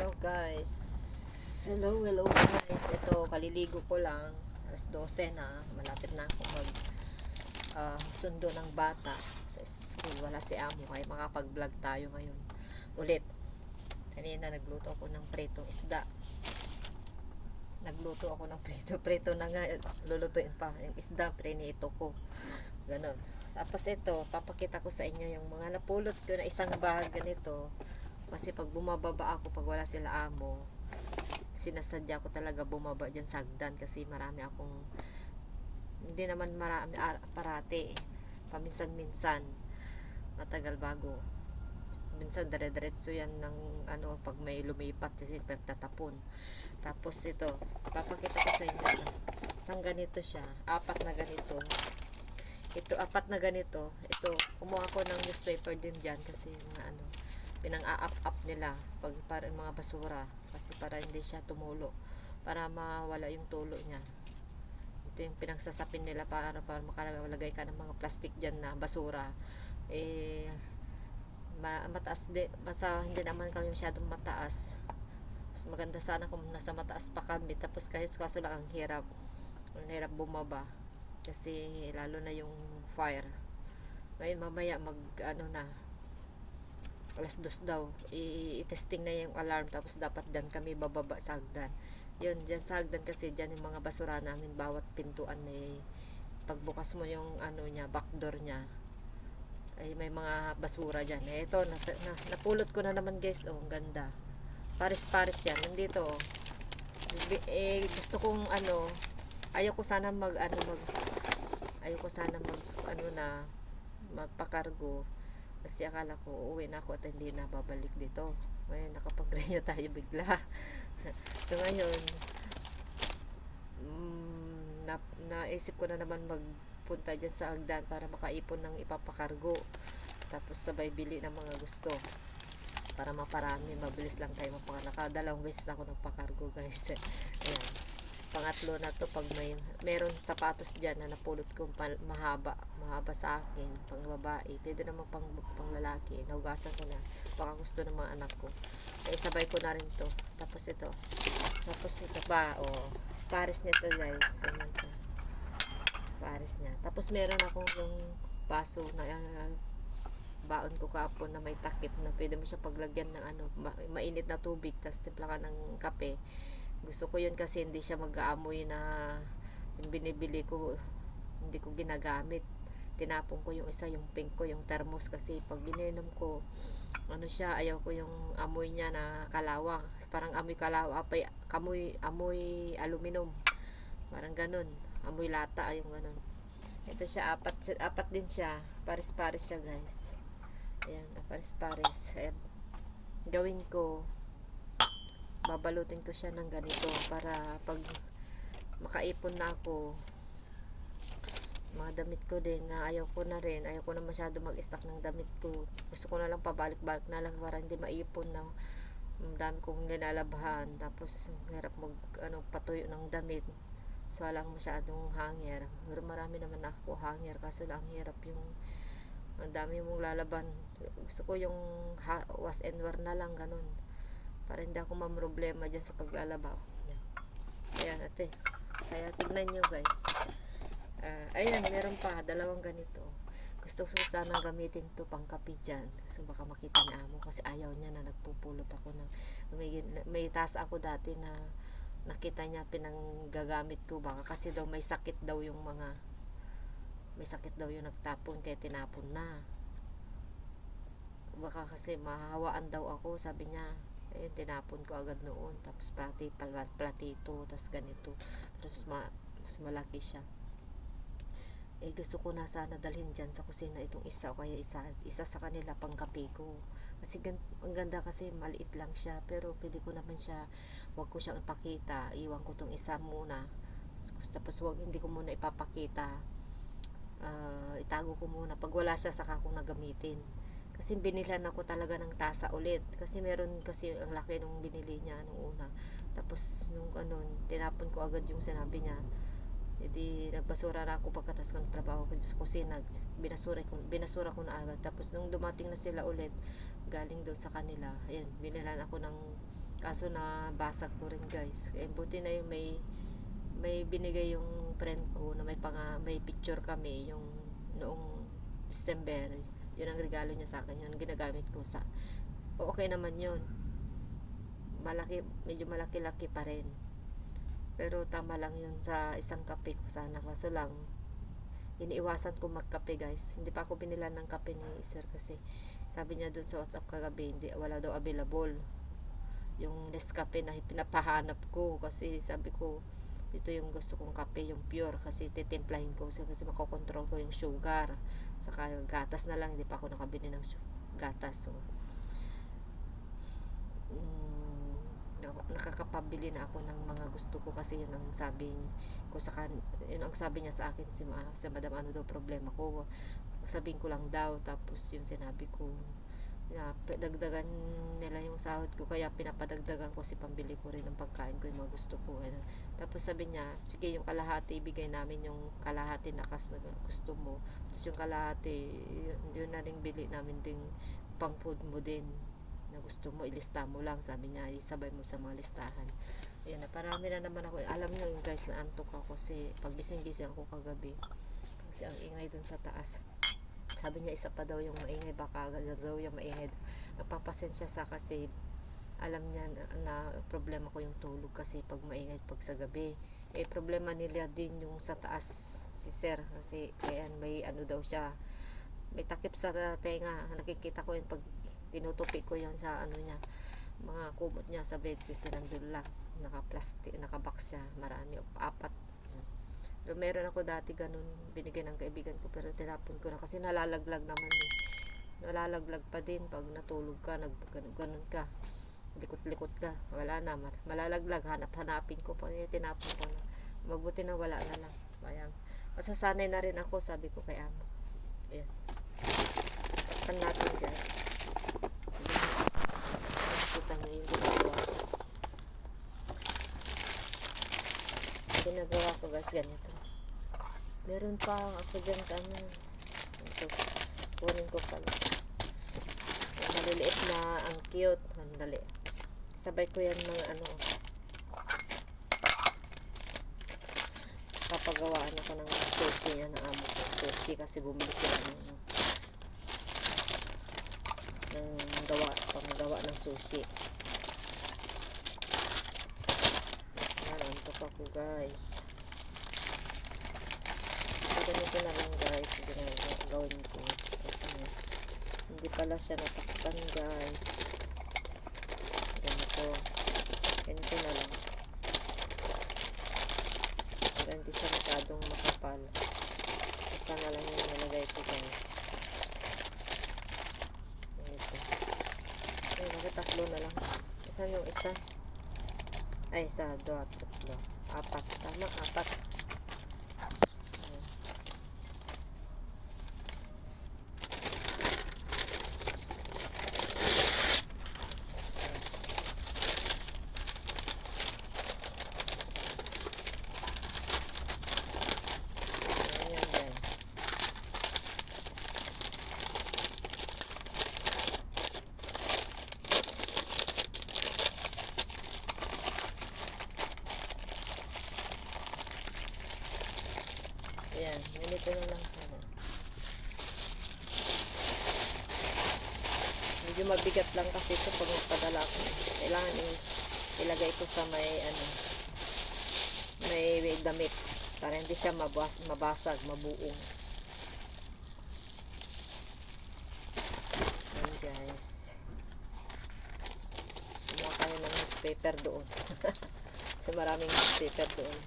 Hello guys. Hello guys. Ito, kaliligo ko lang. Alas 12 na. Malapit na ako mag sundo ng bata sa school. Wala si amo kaya makapag-vlog tayo ngayon. Ulit. Kanina nagluto ako ng pritong isda. Nagluto ako ng prito na nga. Lulutuin pa. Yung isda, prinito ko. Ganon. Tapos ito, papakita ko sa inyo yung mga napulot ko na isang bag ganito. Kasi pag bumababa ako, pag wala sila amo, sinasadya ko talaga bumaba dyan sa hagdan kasi marami akong, hindi naman marami parati, paminsan-minsan, matagal bago. Minsan dire-diretso yan ng ano, pag may lumipat kasi tatapon. Tapos ito, papakita ko sa inyo. Isang ganito siya, apat na ganito. Ito, apat na ganito. Ito, kumuha ko ng newspaper din dyan kasi mga ano, pinang-a-up nila pag para mga basura kasi para hindi siya tumulo, para mawala yung tulo niya. Ito yung pinagsasapin nila para makalagay ka ng mga plastic dyan na basura. Mataas di, basta hindi naman kami masyadong mataas. Mas maganda sana kung nasa mataas pa kami, tapos kaso lang ang hirap bumaba kasi lalo na yung fire. Ngayon mamaya mag ano na, alas 2 daw, i-testing na yung alarm, tapos dapat dan kami bababa sa hagdan. Yun, dyan sa hagdan kasi dyan yung mga basura namin, bawat pintuan may, pagbukas mo yung ano niya, back door niya, ay may mga basura dyan. Ito, napulot ko na naman guys, oh, ang ganda. Paris-paris yan, nandito, oh. Gusto kong ano, ayaw ko sana mag ano na, magpakargo. Kasi akala ko uuwi na ako at hindi na babalik dito. Ngayon nakapag-renew tayo bigla. So ngayon, naisip ko na naman magpunta dyan sa hagdan para makaipon ng ipapakargo. Tapos sabay bili ng mga gusto. Para maparami, mabilis lang tayo nakadalawang beses ako nagpakargo guys. Ayan. Pangatlo na to pag meron sapatos dyan na napulot ko mahaba sa akin, pang babae, pwede naman pang lalaki, nahugasan ko na, baka gusto ng mga anak ko, kaya sabay ko na rin to. Tapos ito pa, oh, Paris niya to guys, Paris niya. Tapos meron akong yung baso na baon ko kapon na may takip na pwede mo siya paglagyan ng ano, mainit na tubig, tapos timpla ka ng kape. Gusto ko yun kasi hindi siya mag-aamoy na yung binibili ko, hindi ko ginagamit. Tinapon ko yung isa, yung pink ko, yung thermos, kasi pag ininom ko, ano siya, ayaw ko yung amoy niya na kalawang. Parang amoy kalawang, amoy aluminum. Parang ganun. Amoy lata, yung ganun. Ito siya, apat din siya. Paris-paris siya guys. Ayan, paris-paris. Ayan. Gawin ko, babalutin ko siya ng ganito para pag makaipon na ako, mga damit ko din na ayaw ko na masyado mag-stock ng damit ko, gusto ko na lang pabalik-balik na lang para hindi maipon na dami kong nilalabhan, tapos hirap patuyo ng damit, so walang masyadong hanger. Pero marami naman ako hanger, kaso lang hirap yung ang dami mong lalaban. Gusto ko yung wash and wear na lang, ganun, para hindi ako mamroblema dyan sa paglalaba. Ayan ate, kaya tignan nyo guys. Ayan, meron pa dalawang ganito. Gusto ko sana gamitin to pang kape dyan, so baka makita ni amo kasi ayaw niya na nagpupulot ako ng may taas ako dati na nakita niya pinanggagamit ko, baka kasi daw may sakit daw yung nagtapon kaya tinapon na, baka kasi mahawaan daw ako, sabi niya. Ayun, tinapon ko agad noon. Tapos platito, tapos ganito, tapos mas malaki siya. Gusto ko na sana dalhin dyan sa kusina itong isa, o kaya isa sa kanila pang kape ko, kasi ang ganda, kasi maliit lang siya, pero pwede ko naman siya, wag ko siyang ipakita, iwan ko tong isa muna, tapos hindi ko muna ipapakita, itago ko muna, pag wala siya saka ko na gamitin. Kasi binilhan ako talaga ng tasa ulit, kasi meron kasi ang laki nung binili niya nung una, tapos nung tinapon ko agad yung sinabi niya. Edi nagbasura na ako pagkatas ko ng trabaho ko sa kusina, binasura ko na agad. Tapos nung dumating na sila ulit galing doon sa kanila, ayun, binilhan ako ng Kaso na basag ko rin guys. Eh, buti na yung may binigay yung friend ko na may picture kami yung noong December. Yun ang regalo niya sa akin. Yun ginagamit ko sa okay naman yun. Medyo malaki-laki pa rin. Pero tama lang yun sa isang kape ko sana. Kaso lang, iniiwasan ko magkape guys. Hindi pa ako binilan ng kape ni sir kasi sabi niya doon sa WhatsApp kagabi, wala daw available yung Nescafe na pinapahanap ko kasi sabi ko ito yung gusto kong kape, yung pure kasi titimplahin ko kasi makokontrol ko yung sugar saka gatas na lang, hindi pa ako nakabili ng gatas. So nakakapabili na ako ng mga gusto ko kasi yun ang sabi ko yun ang sabi niya sa akin si Madam, ano daw problema ko, sabihin ko lang daw, tapos yung sinabi ko na dagdagan nila yung sahod ko kaya pinapadagdagan ko si pambili ko rin ng pagkain ko, yung mga gusto ko. Tapos sabi niya, sige yung kalahati ibigay namin, yung kalahati nakas na gusto mo, tapos yung kalahati yun na rin bili namin din pang food mo din na gusto mo, ilista mo lang, sabi niya, isabay mo sa mga listahan. Ayan na, parami na naman ako. Alam niyo yung guys, na antok ako kasi pagising-gising ako kagabi kasi ang ingay dun sa taas. Sabi niya isa pa daw yung maingay, baka daw yung maingay. Napapasensya sa kasi alam niya na problema ko yung tulog kasi pag maingay pag sa gabi. Eh problema nila din yung sa taas si sir kasi ayan, may ano daw siya, may takip sa tenga. Nakikita ko yun pag tinutupi ko yun sa ano niya, mga kumot niya sa bed kasi nandun lang naka-plastic, naka-box siya, marami, 4. Pero meron ako dati ganun, binigyan ng kaibigan ko pero tinapon ko na kasi nalalaglag naman eh. Nalalaglag pa din pag natulog ka, ganun ka, likot-likot ka, wala na, malalaglag, hanapin ko pa, tinapon ko na. Mabuti na wala na lang. Bayang, masasanay na rin ako, sabi ko kay amo. Ayan. Takpan natin guys. Nakikita nyo yung ginagawa ko guys, ganito. Meron pa ako dyan sa ano. Ito, kunin ko pala. Maliliit na, ang cute. Handali. Sabay ko yan mga ano. Papagawaan ako ng sushi yan ng amo ko. Sushi kasi bumili sila ng panggawa ng sushi. Antok ako guys. Ganito na lang guys, gawin ko kasi hindi pala siya natakpan guys. Ganito na lang para hindi siya masyadong makapal. Isa na lang yung nalagay ko guys. Ganito. Ay, nakatatlo na lang. Isa yung isa. Ay, isa, 2, 3, 4. Tama, 4. Ayan, ganito na lang siya. Medyo mabigat lang kasi ito pag magpadala ko. Kailangan ilagay ko sa may damit para hindi siya mabasag, mabuong. Ayan guys. Kumuha tayo ng newspaper doon. So maraming newspaper doon.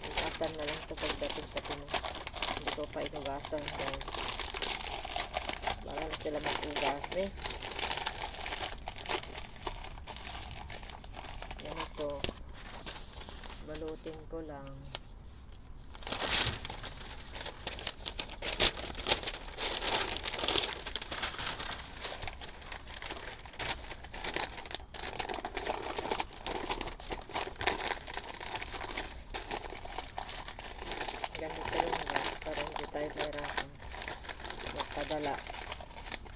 Hugasan na lang ito pagdating sa Pinas. Hindi ko pa inugasan dahil baka na sila mag-ugas eh. Yan ito. Balutin ko lang. Ganito lang guys, para hindi tayo mahirapan. ipadala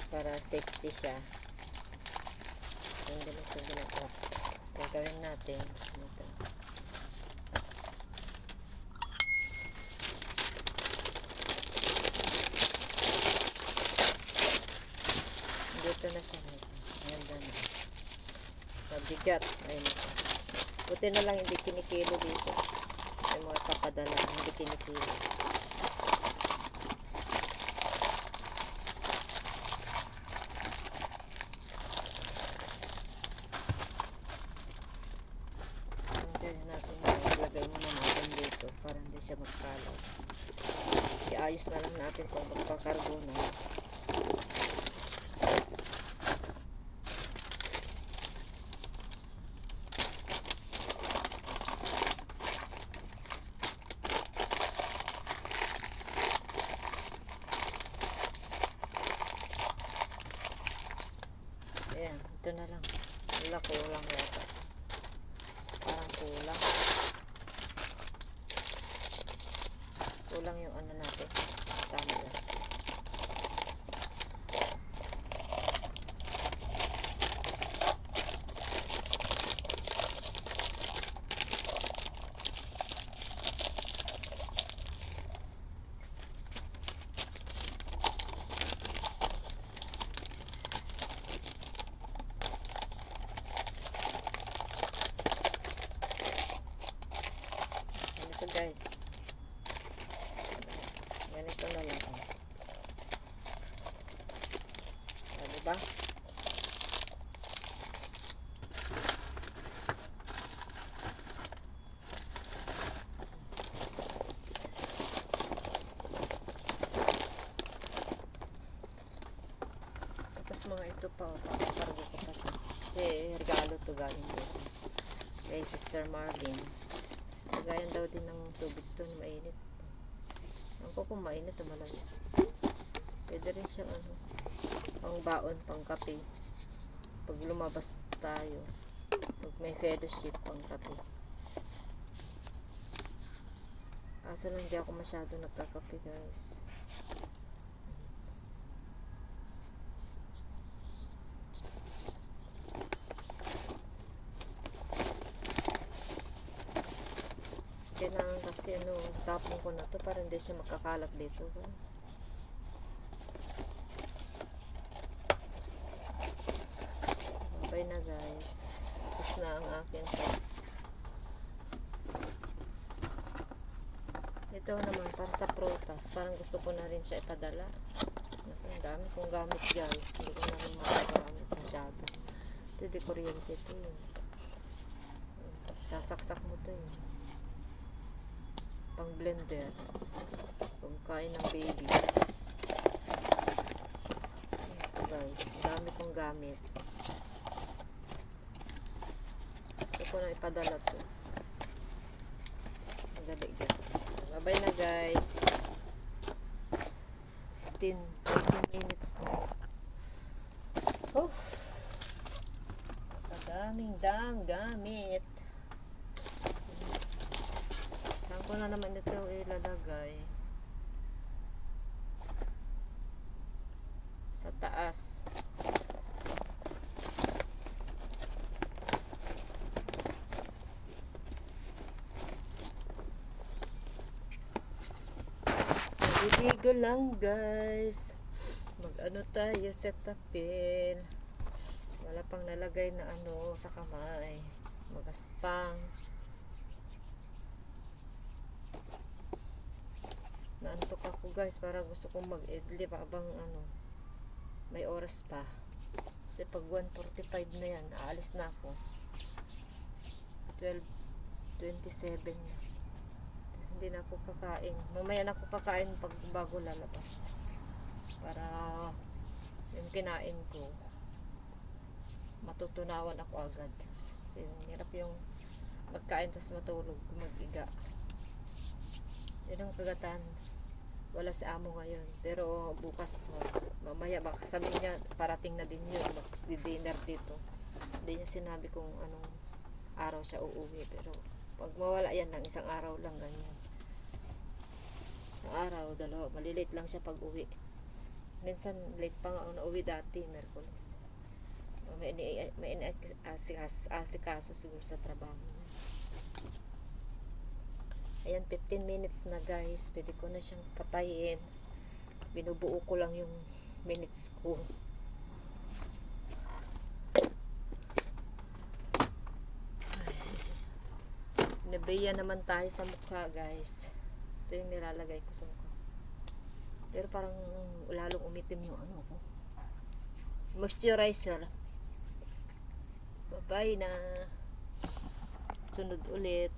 para safety siya. Yung ganito gagawin natin dito. Dito na siya guys. Ganda na. Mabigat. Ayun na siya. Buti na lang hindi kinikilo dito. Yung mga papadala hindi kinikilo. Gawin natin yun. Ilagay muna natin dito para hindi siya magkalaw. Iayos na lang natin kung magpakargo na. Ayan, ito na lang. Wala, kulang yata. Parang kulang. Kulang yung ano natin. Tama lang. Ganito guys. Ganito na lang. O, diba? Tapos mga ito pa, papakargo ko pa ito. Kasi regalo to galing dito. Kay Sister Marlene. Lagayan daw din ng tubig to na mainit. Ang ko kung mainit o malamig. Pwede rin siyang ano, pang baon, pang kape. Pag lumabas tayo. Pag may fellowship, pang kape. Kaso lang hindi ako masyado nagkakape guys. Kailangan kasi ano, tapon ko na to para hindi siya makakalat dito guys. So, bye na guys. Tapos na ang akin to. Ito naman para sa prutas. Parang gusto ko na rin siya ipadala. Naku, ang dami kong gamit guys. Hindi ko na rin makagamit masyado. Ito di kuryente ito yun. Sasaksak mo to yun. Pang blender, pang kain ng baby. Ito guys, dami kong gamit. Gusto ko na ipadala to. Madali guys. Bye bye na guys. 15 minutes na. Oh, daming gamit. Saan ko na naman ito ilalagay? Sa taas. Ibigo lang guys. Mag-ano tayo, setupin. Wala pang nalagay na ano sa kamay. Magaspang. Naantok ako guys, para gusto kong mag-idlip habang ano, may oras pa. Kasi pag 1:45 na yan, aalis na ako. 12:27 na. Hindi na ako kakain. Mamaya na ako kakain pag bago lalabas. Para yung kinain ko, matutunawan ako agad. Kasi hirap yung magkain tas matulog, mag-iga. Yun ang kagatan. Wala si amo ngayon, pero bukas mamaya baka sabihin niya parating na din yun, mag-dinner dito. Hindi niya sinabi kung anong araw siya uuwi, pero pag mawala yan lang, isang araw lang ganyan. Isang araw, dalawa, malilate lang siya pag uwi. Minsan late pa nga ako nauwi dati, Merkulis. May asikaso siguro sa trabaho. Ayan, 15 minutes na guys. Pwede ko na siyang patayin. Binubuo ko lang yung minutes ko. Nabeya naman tayo sa mukha guys. Ito yung nilalagay ko sa mukha. Pero parang lalong umitim yung ano ko. Moisturizer. Bye-bye na. Sunod ulit.